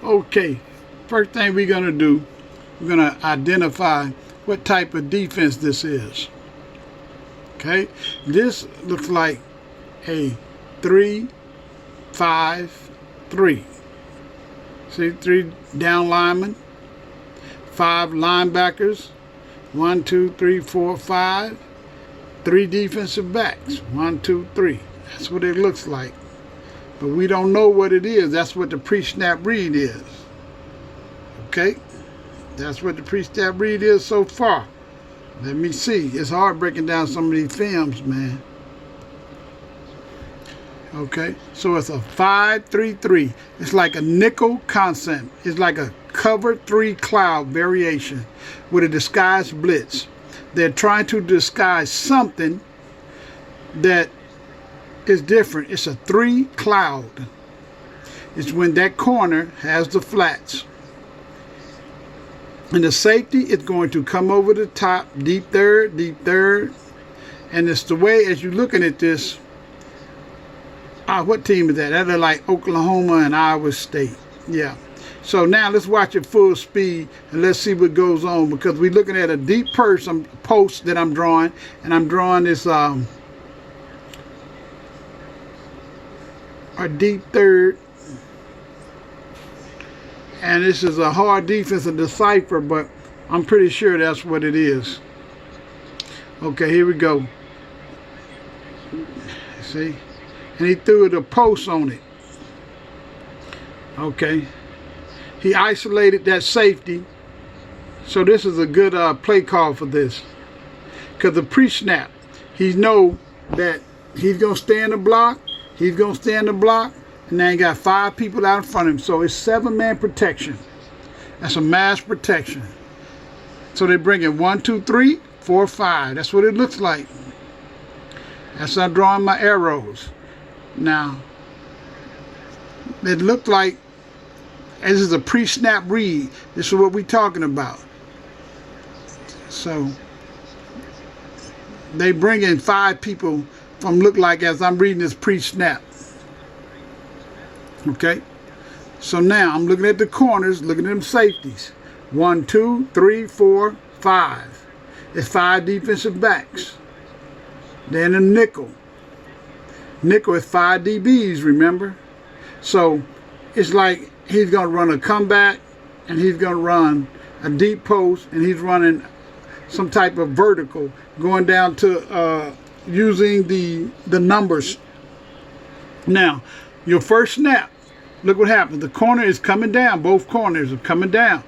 Okay, first thing we're going to do, we're going to identify what type of defense this is. Okay, this looks like a 3-5-3. See, 3 down linemen, 5 linebackers, 1, 2, 3, 4, 5, 3 defensive backs, 1, 2, 3. That's what it looks like. But we don't know what it is. That's what the pre-snap read is. Okay? That's what the pre-snap read is so far. Let me see. It's hard breaking down some of these films, man. Okay? So it's a 5-3-3. It's like a nickel concept. It's like a cover 3 cloud variation with a disguised blitz. They're trying to disguise something that is different. It's a 3 cloud. It's when that corner has the flats. And the safety is going to come over the top, deep third. And it's the way, as you're looking at this, what team is that? That's like Oklahoma and Iowa State. Yeah. So now let's watch it full speed and let's see what goes on, because we're looking at a deep post that I'm drawing, and I'm drawing this a deep third, and this is a hard defense to decipher, but I'm pretty sure that's what it is. Okay, here we go. See, and he threw the post on it. Okay, he isolated that safety, so this is a good play call for this, because the pre-snap, he know that he's gonna stay in the block. He's going to stay in the block, and now he got 5 people out in front of him. So it's 7-man protection. That's a mass protection. So they bring in 1, 2, 3, 4, 5. That's what it looks like. That's how I'm drawing my arrows. Now, it looked like this is a pre-snap read. This is what we're talking about. So they bring in 5 people from look like as I'm reading this pre-snap. Okay, so now I'm looking at the corners, looking at them safeties. 1, 2, 3, 4, 5. It's 5 defensive backs. Then a nickel. Nickel is 5 DBs, remember? So it's like he's going to run a comeback, and he's going to run a deep post, and he's running some type of vertical going down to using the numbers. Now, your first snap, look what happens. The corner is coming down. Both corners are coming down.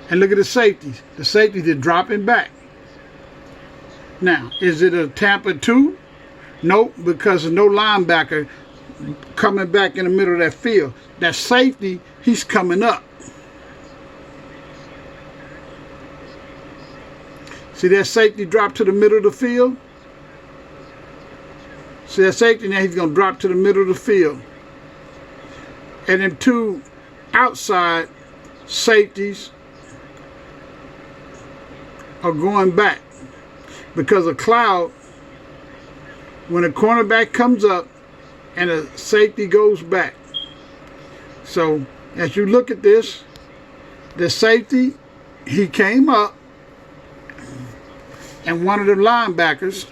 And look at the safeties. The safeties are dropping back. Now, is it a Tampa 2? Nope, because there's no linebacker coming back in the middle of that field. That safety, he's coming up. See that safety drop to the middle of the field? See that safety, now he's going to drop to the middle of the field. And them 2 outside safeties are going back. Because a cloud, when a cornerback comes up and a safety goes back. So as you look at this, the safety, he came up, and one of the linebackers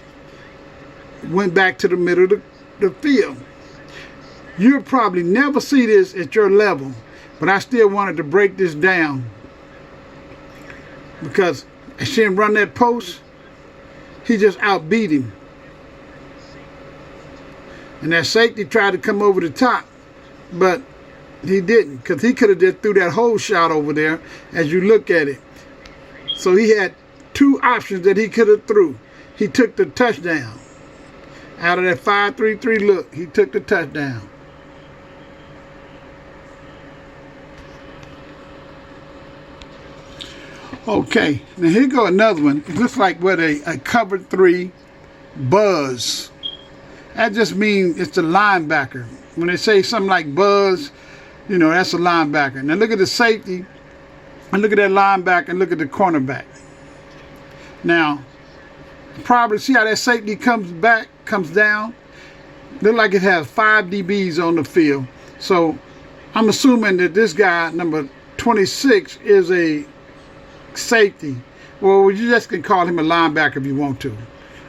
went back to the middle of the field. You'll probably never see this at your level, but I still wanted to break this down, because as she didn't run that post, he just outbeat him. And that safety tried to come over the top, but he didn't, because he could have just threw that whole shot over there as you look at it. So he had 2 options that he could have threw. He took the touchdown. Out of that 5-3-3 look, he took the touchdown. Okay, now here go another one. It looks like what a cover 3 buzz. That just means it's the linebacker. When they say something like buzz, you know, that's a linebacker. Now look at the safety, and look at that linebacker, and look at the cornerback. Now, probably see how that safety comes down? Look like it has 5 DBs on the field. So I'm assuming that this guy, number 26, is a safety. Well, you just can call him a linebacker if you want to.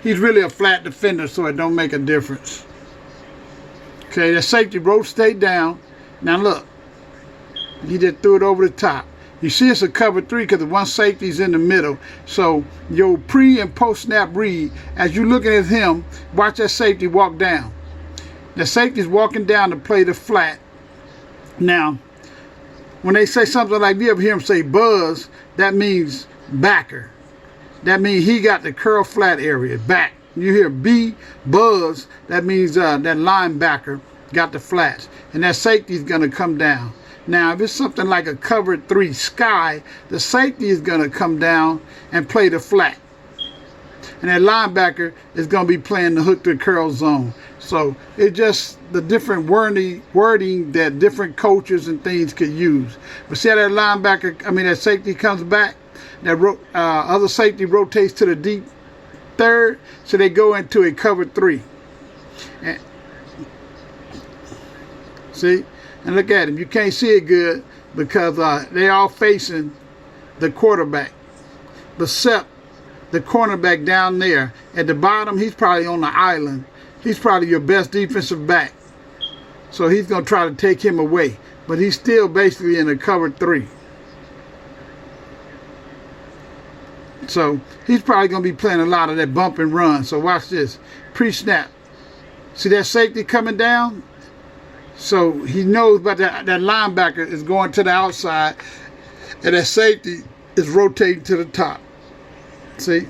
He's really a flat defender, so it don't make a difference. Okay, the safety rotate down. Now look, he just threw it over the top. You see it's a cover 3 because the one safety's in the middle. So your pre and post snap read, as you're looking at him, watch that safety walk down. The safety's walking down to play the flat. Now, when they say something like, you ever hear them say buzz, that means backer. That means he got the curl flat area, back. You hear B, buzz, that means that linebacker got the flats. And that safety's going to come down. Now, if it's something like a cover 3 sky, the safety is going to come down and play the flat. And that linebacker is going to be playing the hook to curl zone. So it's just the different wording that different coaches and things could use. But see how that that safety comes back? That other safety rotates to the deep third, so they go into a cover 3. And, see? And look at him. You can't see it good because they all facing the quarterback. Except the cornerback down there. At the bottom, he's probably on the island. He's probably your best defensive back. So he's going to try to take him away. But he's still basically in a cover 3. So he's probably going to be playing a lot of that bump and run. So watch this. Pre-snap. See that safety coming down? So he knows about that linebacker is going to the outside. And that safety is rotating to the top. See?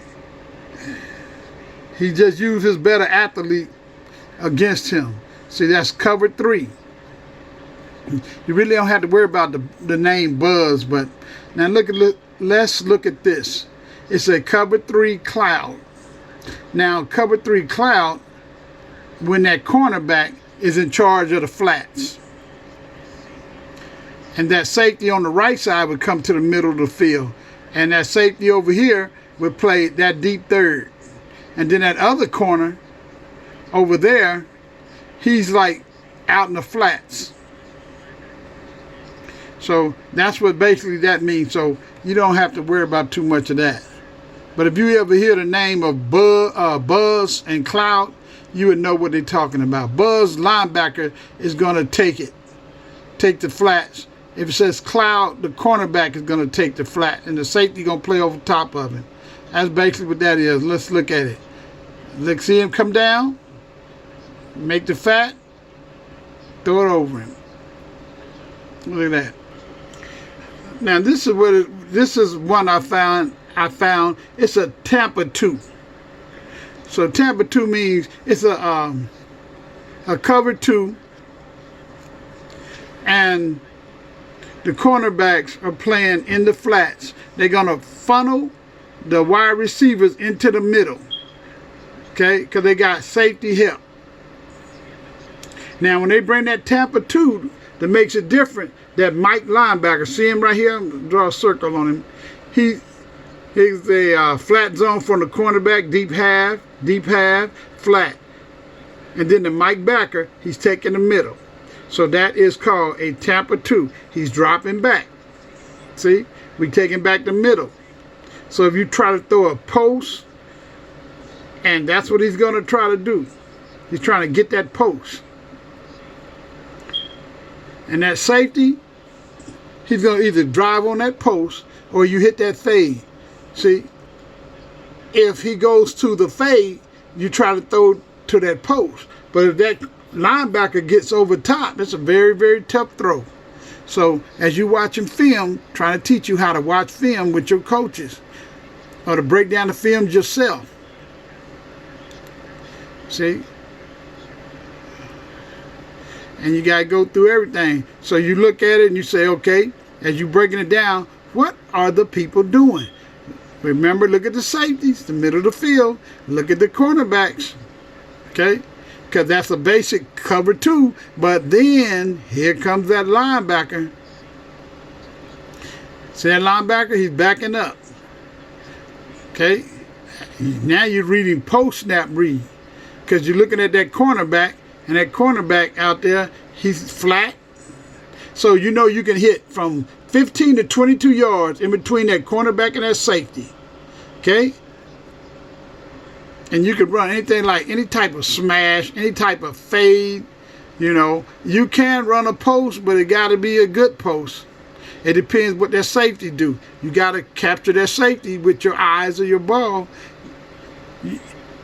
He just used his better athlete against him. See, that's cover 3. You really don't have to worry about the name Buzz. But now let's look at this. It's a cover 3 cloud. Now, cover 3 cloud, when that cornerback is in charge of the flats. And that safety on the right side would come to the middle of the field. And that safety over here would play that deep third. And then that other corner over there, he's like out in the flats. So that's what basically that means. So you don't have to worry about too much of that. But if you ever hear the name of Buzz and Cloud, you would know what they're talking about. Buzz linebacker is going to take the flats. If it says Cloud, the cornerback is going to take the flat, and the safety going to play over top of him. That's basically what that is. Let's look at it. Let's see him come down, make the fat, throw it over him. Look at that. Now this is one I found. It's a Tampa 2. So Tampa 2 means it's a cover 2, and the cornerbacks are playing in the flats. They're gonna funnel the wide receivers into the middle, okay? Because they got safety help. Now, when they bring that Tampa 2, that makes it different. That Mike linebacker, see him right here? Draw a circle on him. He's a flat zone from the cornerback, deep half, flat. And then the Mike backer, he's taking the middle. So that is called a Tampa 2. He's dropping back. See? We taking back the middle. So if you try to throw a post, and that's what he's going to try to do. He's trying to get that post. And that safety, he's going to either drive on that post or you hit that fade. See? If he goes to the fade, you try to throw to that post. But if that linebacker gets over top, it's a very, very tough throw. So as you watching film, trying to teach you how to watch film with your coaches or to break down the film yourself. See? And you got to go through everything. So you look at it and you say, okay, as you're breaking it down, what are the people doing? Remember, look at the safeties, the middle of the field. Look at the cornerbacks. Okay? Because that's a basic cover 2. But then, here comes that linebacker. See that linebacker? He's backing up. Okay? Now you're reading post-snap read. Because you're looking at that cornerback. And that cornerback out there, he's flat. So you know you can hit from 15 to 22 yards in between that cornerback and that safety. Okay? And you can run anything like any type of smash, any type of fade. You know, you can run a post, but it got to be a good post. It depends what their safety do. You got to capture their safety with your eyes or your ball.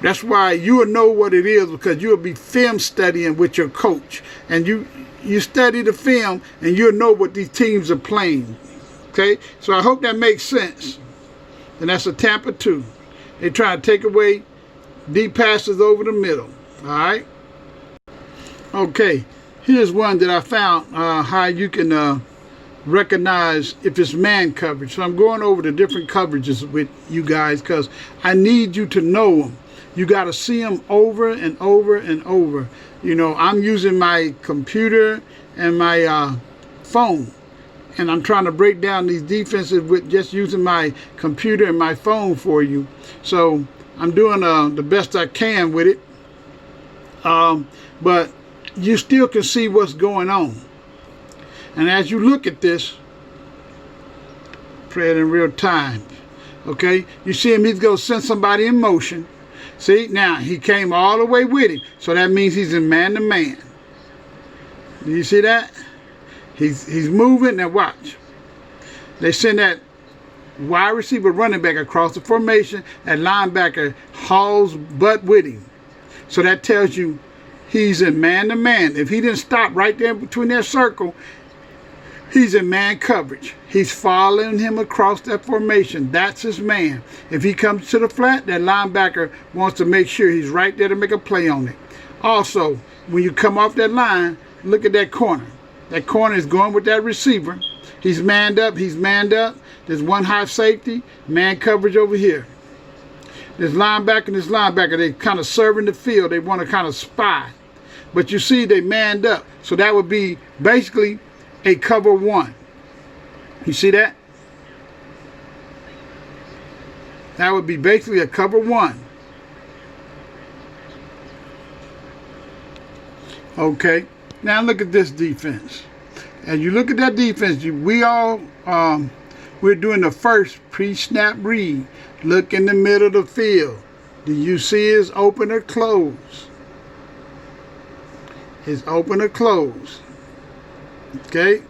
That's why you will know what it is, because you will be film studying with your coach. And you study the film and you'll know what these teams are playing. Okay? So I hope that makes sense. And that's a Tampa 2. They try to take away deep passes over the middle. All right? Okay. Here's one that I found, how you can recognize if it's man coverage. So I'm going over the different coverages with you guys because I need you to know them. You got to see them over and over and over. You know, I'm using my computer and my phone, and I'm trying to break down these defenses with just using my computer and my phone for you. So I'm doing the best I can with it. But you still can see what's going on. And as you look at this, play it in real time. Okay, you see him, he's going to send somebody in motion. See, now he came all the way with him. So that means he's in man-to-man. Do you see that? He's moving. Now watch. They send that wide receiver running back across the formation. That linebacker hauls butt with him. So that tells you he's in man-to-man. If he didn't stop right there between that circle, he's in man coverage. He's following him across that formation. That's his man. If he comes to the flat, that linebacker wants to make sure he's right there to make a play on it. Also, when you come off that line, look at that corner. That corner is going with that receiver. He's manned up. He's manned up. There's one high safety, man coverage over here. This linebacker and this linebacker, they kind of serving the field. They want to kind of spy. But you see, they manned up. So that would be basically a cover one. You see that? That would be basically a cover one. Okay. Now look at this defense. As you look at that defense, we're doing the first pre-snap read. Look in the middle of the field. Do you see his open or close? His open or close. Okay?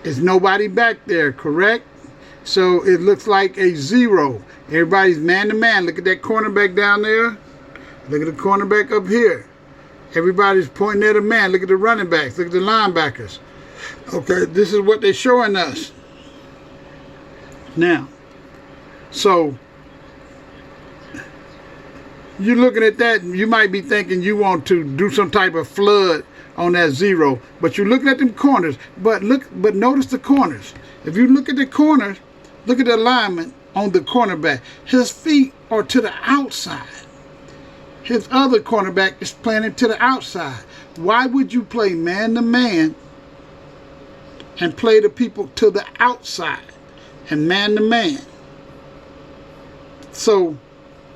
There's nobody back there, correct? So it looks like a 0. Everybody's man-to-man. Look at that cornerback down there. Look at the cornerback up here. Everybody's pointing at a man. Look at the running backs. Look at the linebackers. Okay, this is what they're showing us. Now, so you're looking at that, you might be thinking you want to do some type of flood on that 0, but you're looking at them corners. But notice the corners. If you look at the corners, look at the alignment on the cornerback. His feet are to the outside. His other cornerback is playing to the outside. Why would you play man-to-man and play the people to the outside and man-to-man? So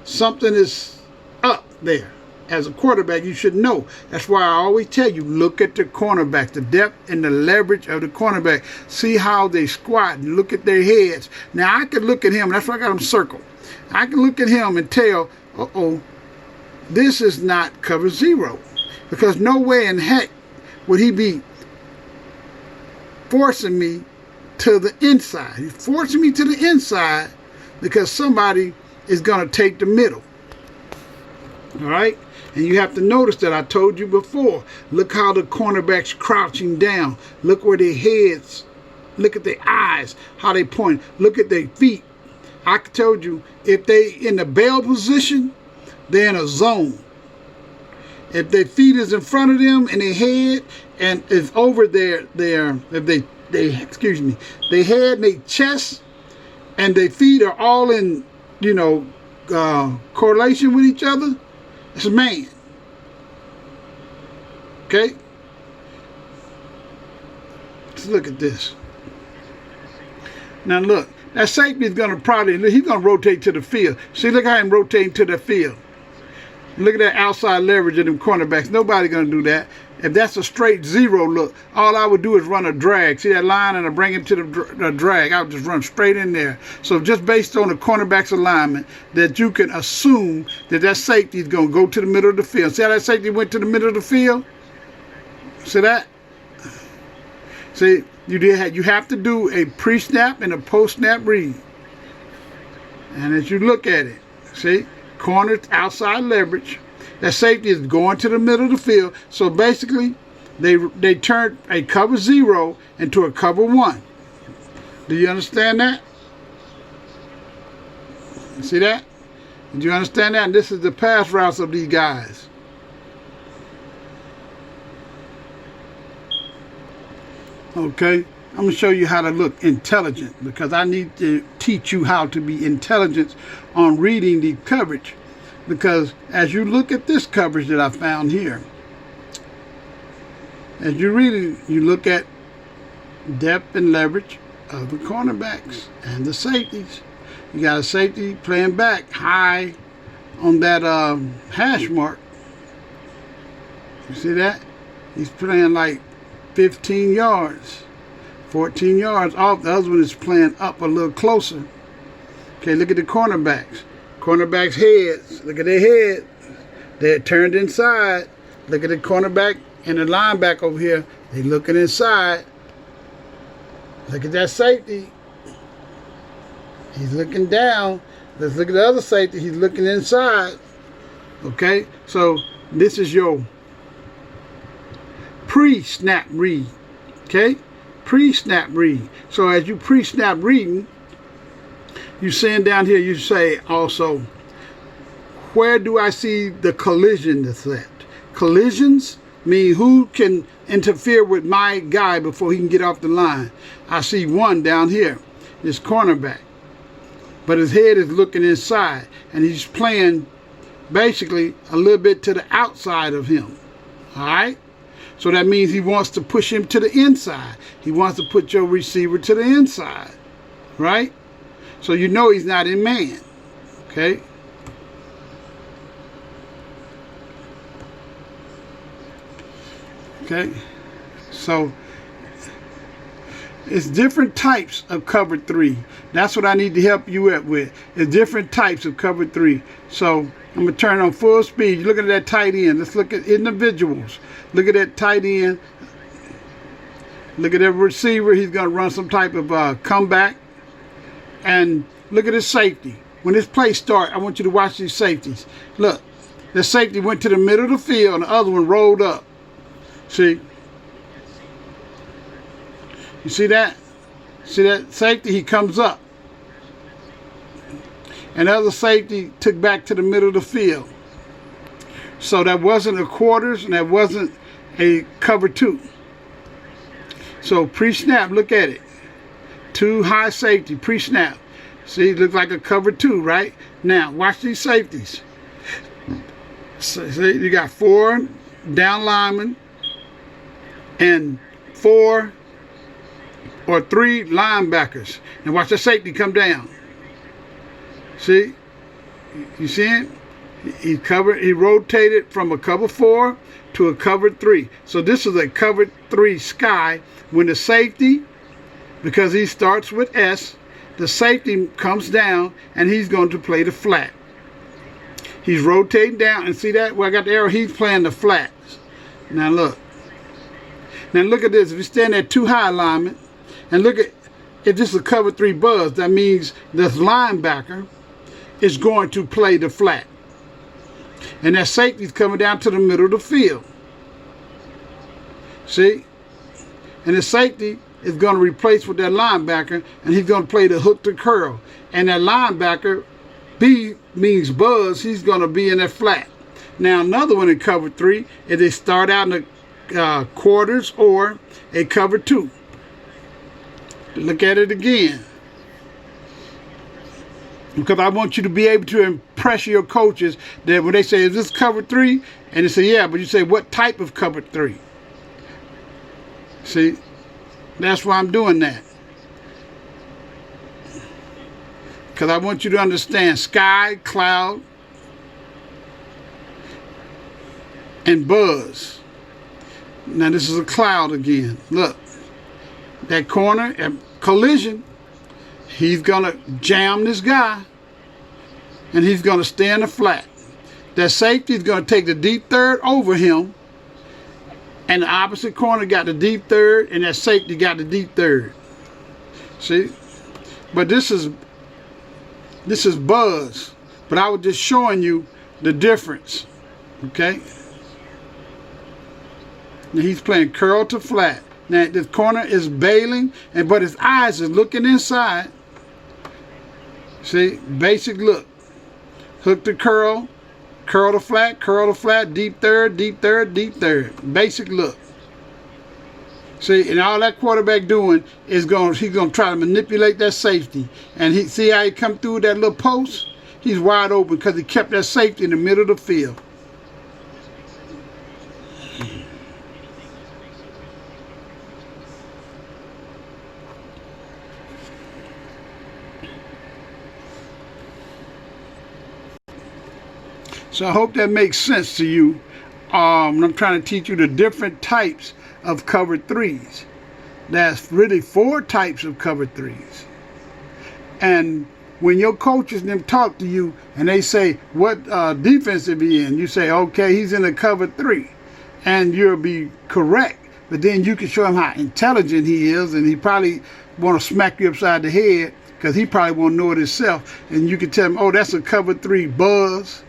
something is up there. As a quarterback, you should know. That's why I always tell you, look at the cornerback, the depth and the leverage of the cornerback. See how they squat and look at their heads. Now, I can look at him. That's why I got him circled. I can look at him and tell, uh-oh, this is not cover 0. Because no way in heck would he be forcing me to the inside. He's forcing me to the inside because somebody is going to take the middle. All right? And you have to notice that I told you before. Look how the cornerback's crouching down. Look where their heads, look at their eyes, how they point. Look at their feet. I told you, if they in the bail position, they're in a zone. If their feet is in front of them and their head and is over their if their head and their chest and their feet are all in, correlation with each other, it's a man. Okay? Let's look at this. Now look, that safety is going to he's going to rotate to the field. See, look how I'm rotating to the field. Look at that outside leverage of them cornerbacks. Nobody's going to do that. if that's a straight zero look, all I would do is run a drag. See that line, and I bring it to the drag. I would just run straight in there. So just based on the cornerback's alignment, that you can assume that that safety is going to go to the middle of the field. See how that safety went to the middle of the field? See that? See, you have to do a pre-snap and a post-snap read. And as you look at it, see, corner outside leverage. That safety is going to the middle of the field. So basically, they turned a cover 0 into a cover 1. Do you understand that? See that? Do you understand that? And this is the pass routes of these guys. Okay? I'm going to show you how to look intelligent, because I need to teach you how to be intelligent on reading the coverage. Because as you look at this coverage that I found here, as you read it, you look at depth and leverage of the cornerbacks and the safeties. You got a safety playing back high on that hash mark. You see that? He's playing like 15 yards. 14 yards off. The other one is playing up a little closer. Okay, look at the cornerbacks. Cornerbacks' heads. Look at their head. They're turned inside. Look at the cornerback and the linebacker over here. They're looking inside. Look at that safety. He's looking down. Let's look at the other safety. He's looking inside. Okay, so this is your pre-snap read. Okay? Pre-snap read. So as you pre-snap reading, you send down here, you say also, where do I see the collision that's at? Collisions mean who can interfere with my guy before he can get off the line. I see one down here, this cornerback. But his head is looking inside, and he's playing basically a little bit to the outside of him. All right? So that means he wants to push him to the inside. He wants to put your receiver to the inside, right? So you know he's not in man, okay? Okay, so it's different types of cover 3. That's what I need to help you with. It's different types of cover 3. So I'm going to turn on full speed. You look at that tight end. Let's look at individuals. Look at that tight end. Look at that receiver. He's going to run some type of comeback. And look at his safety. When this play starts, I want you to watch these safeties. Look, the safety went to the middle of the field and the other one rolled up. See? You see that? See that safety? He comes up. And the other safety took back to the middle of the field. So that wasn't a quarters and that wasn't a cover 2. So pre-snap, look at it. 2 high safety, pre-snap. See, it looks like a cover 2, right? Now, watch these safeties. So, see, you got 4 down linemen and 4 or 3 linebackers. And watch the safety come down. See? You see it? He rotated from a cover 4 to a cover 3. So this is a cover 3 sky. When the safety, because he starts with S, the safety comes down and he's going to play the flat. He's rotating down, and see that? Where I got the arrow, he's playing the flats. Now look. Now look at this. If you stand at 2 high alignment, and look at, if this is a cover 3 buzz, that means this linebacker is going to play the flat. And that safety's coming down to the middle of the field. See? And the safety is going to replace with that linebacker, and he's going to play the hook to curl. And that linebacker, B means buzz, he's going to be in that flat. Now another one in cover 3 is they start out in the quarters or a cover 2. Look at it again. Because I want you to be able to impress your coaches that when they say, is this cover 3? And they say, yeah, but you say, what type of cover 3? See, that's why I'm doing that. Because I want you to understand sky, cloud, and buzz. Now this is a cloud again. Look, that corner at collision, he's gonna jam this guy, and he's gonna stay in the flat. That safety is gonna take the deep third over him, and the opposite corner got the deep third, and that safety got the deep third. See, but this is buzz. But I was just showing you the difference. Okay. Now he's playing curl to flat. Now this corner is bailing, but his eyes is looking inside. See, basic look. Hook to curl, curl to flat, deep third, deep third, deep third. Basic look. See, and all that quarterback doing is he's gonna try to manipulate that safety. And see how he come through that little post? He's wide open because he kept that safety in the middle of the field. So I hope that makes sense to you. I'm trying to teach you the different types of cover threes. There's really 4 types of cover threes. And when your coaches and them talk to you and they say, what defense is he in? You say, okay, he's in a cover 3. And you'll be correct. But then you can show him how intelligent he is, and he probably want to smack you upside the head because he probably won't know it himself. And you can tell him, oh, that's a cover 3 buzz.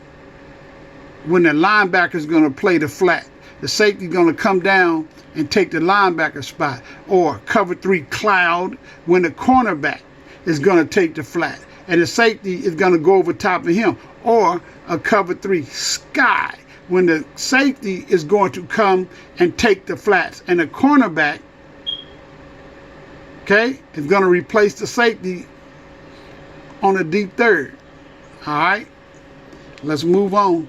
When the linebacker is going to play the flat, the safety is going to come down and take the linebacker spot. Or cover 3 cloud, when the cornerback is going to take the flat and the safety is going to go over top of him. Or a cover 3 sky, when the safety is going to come and take the flats, and the cornerback, okay, is going to replace the safety on a deep third. All right, let's move on.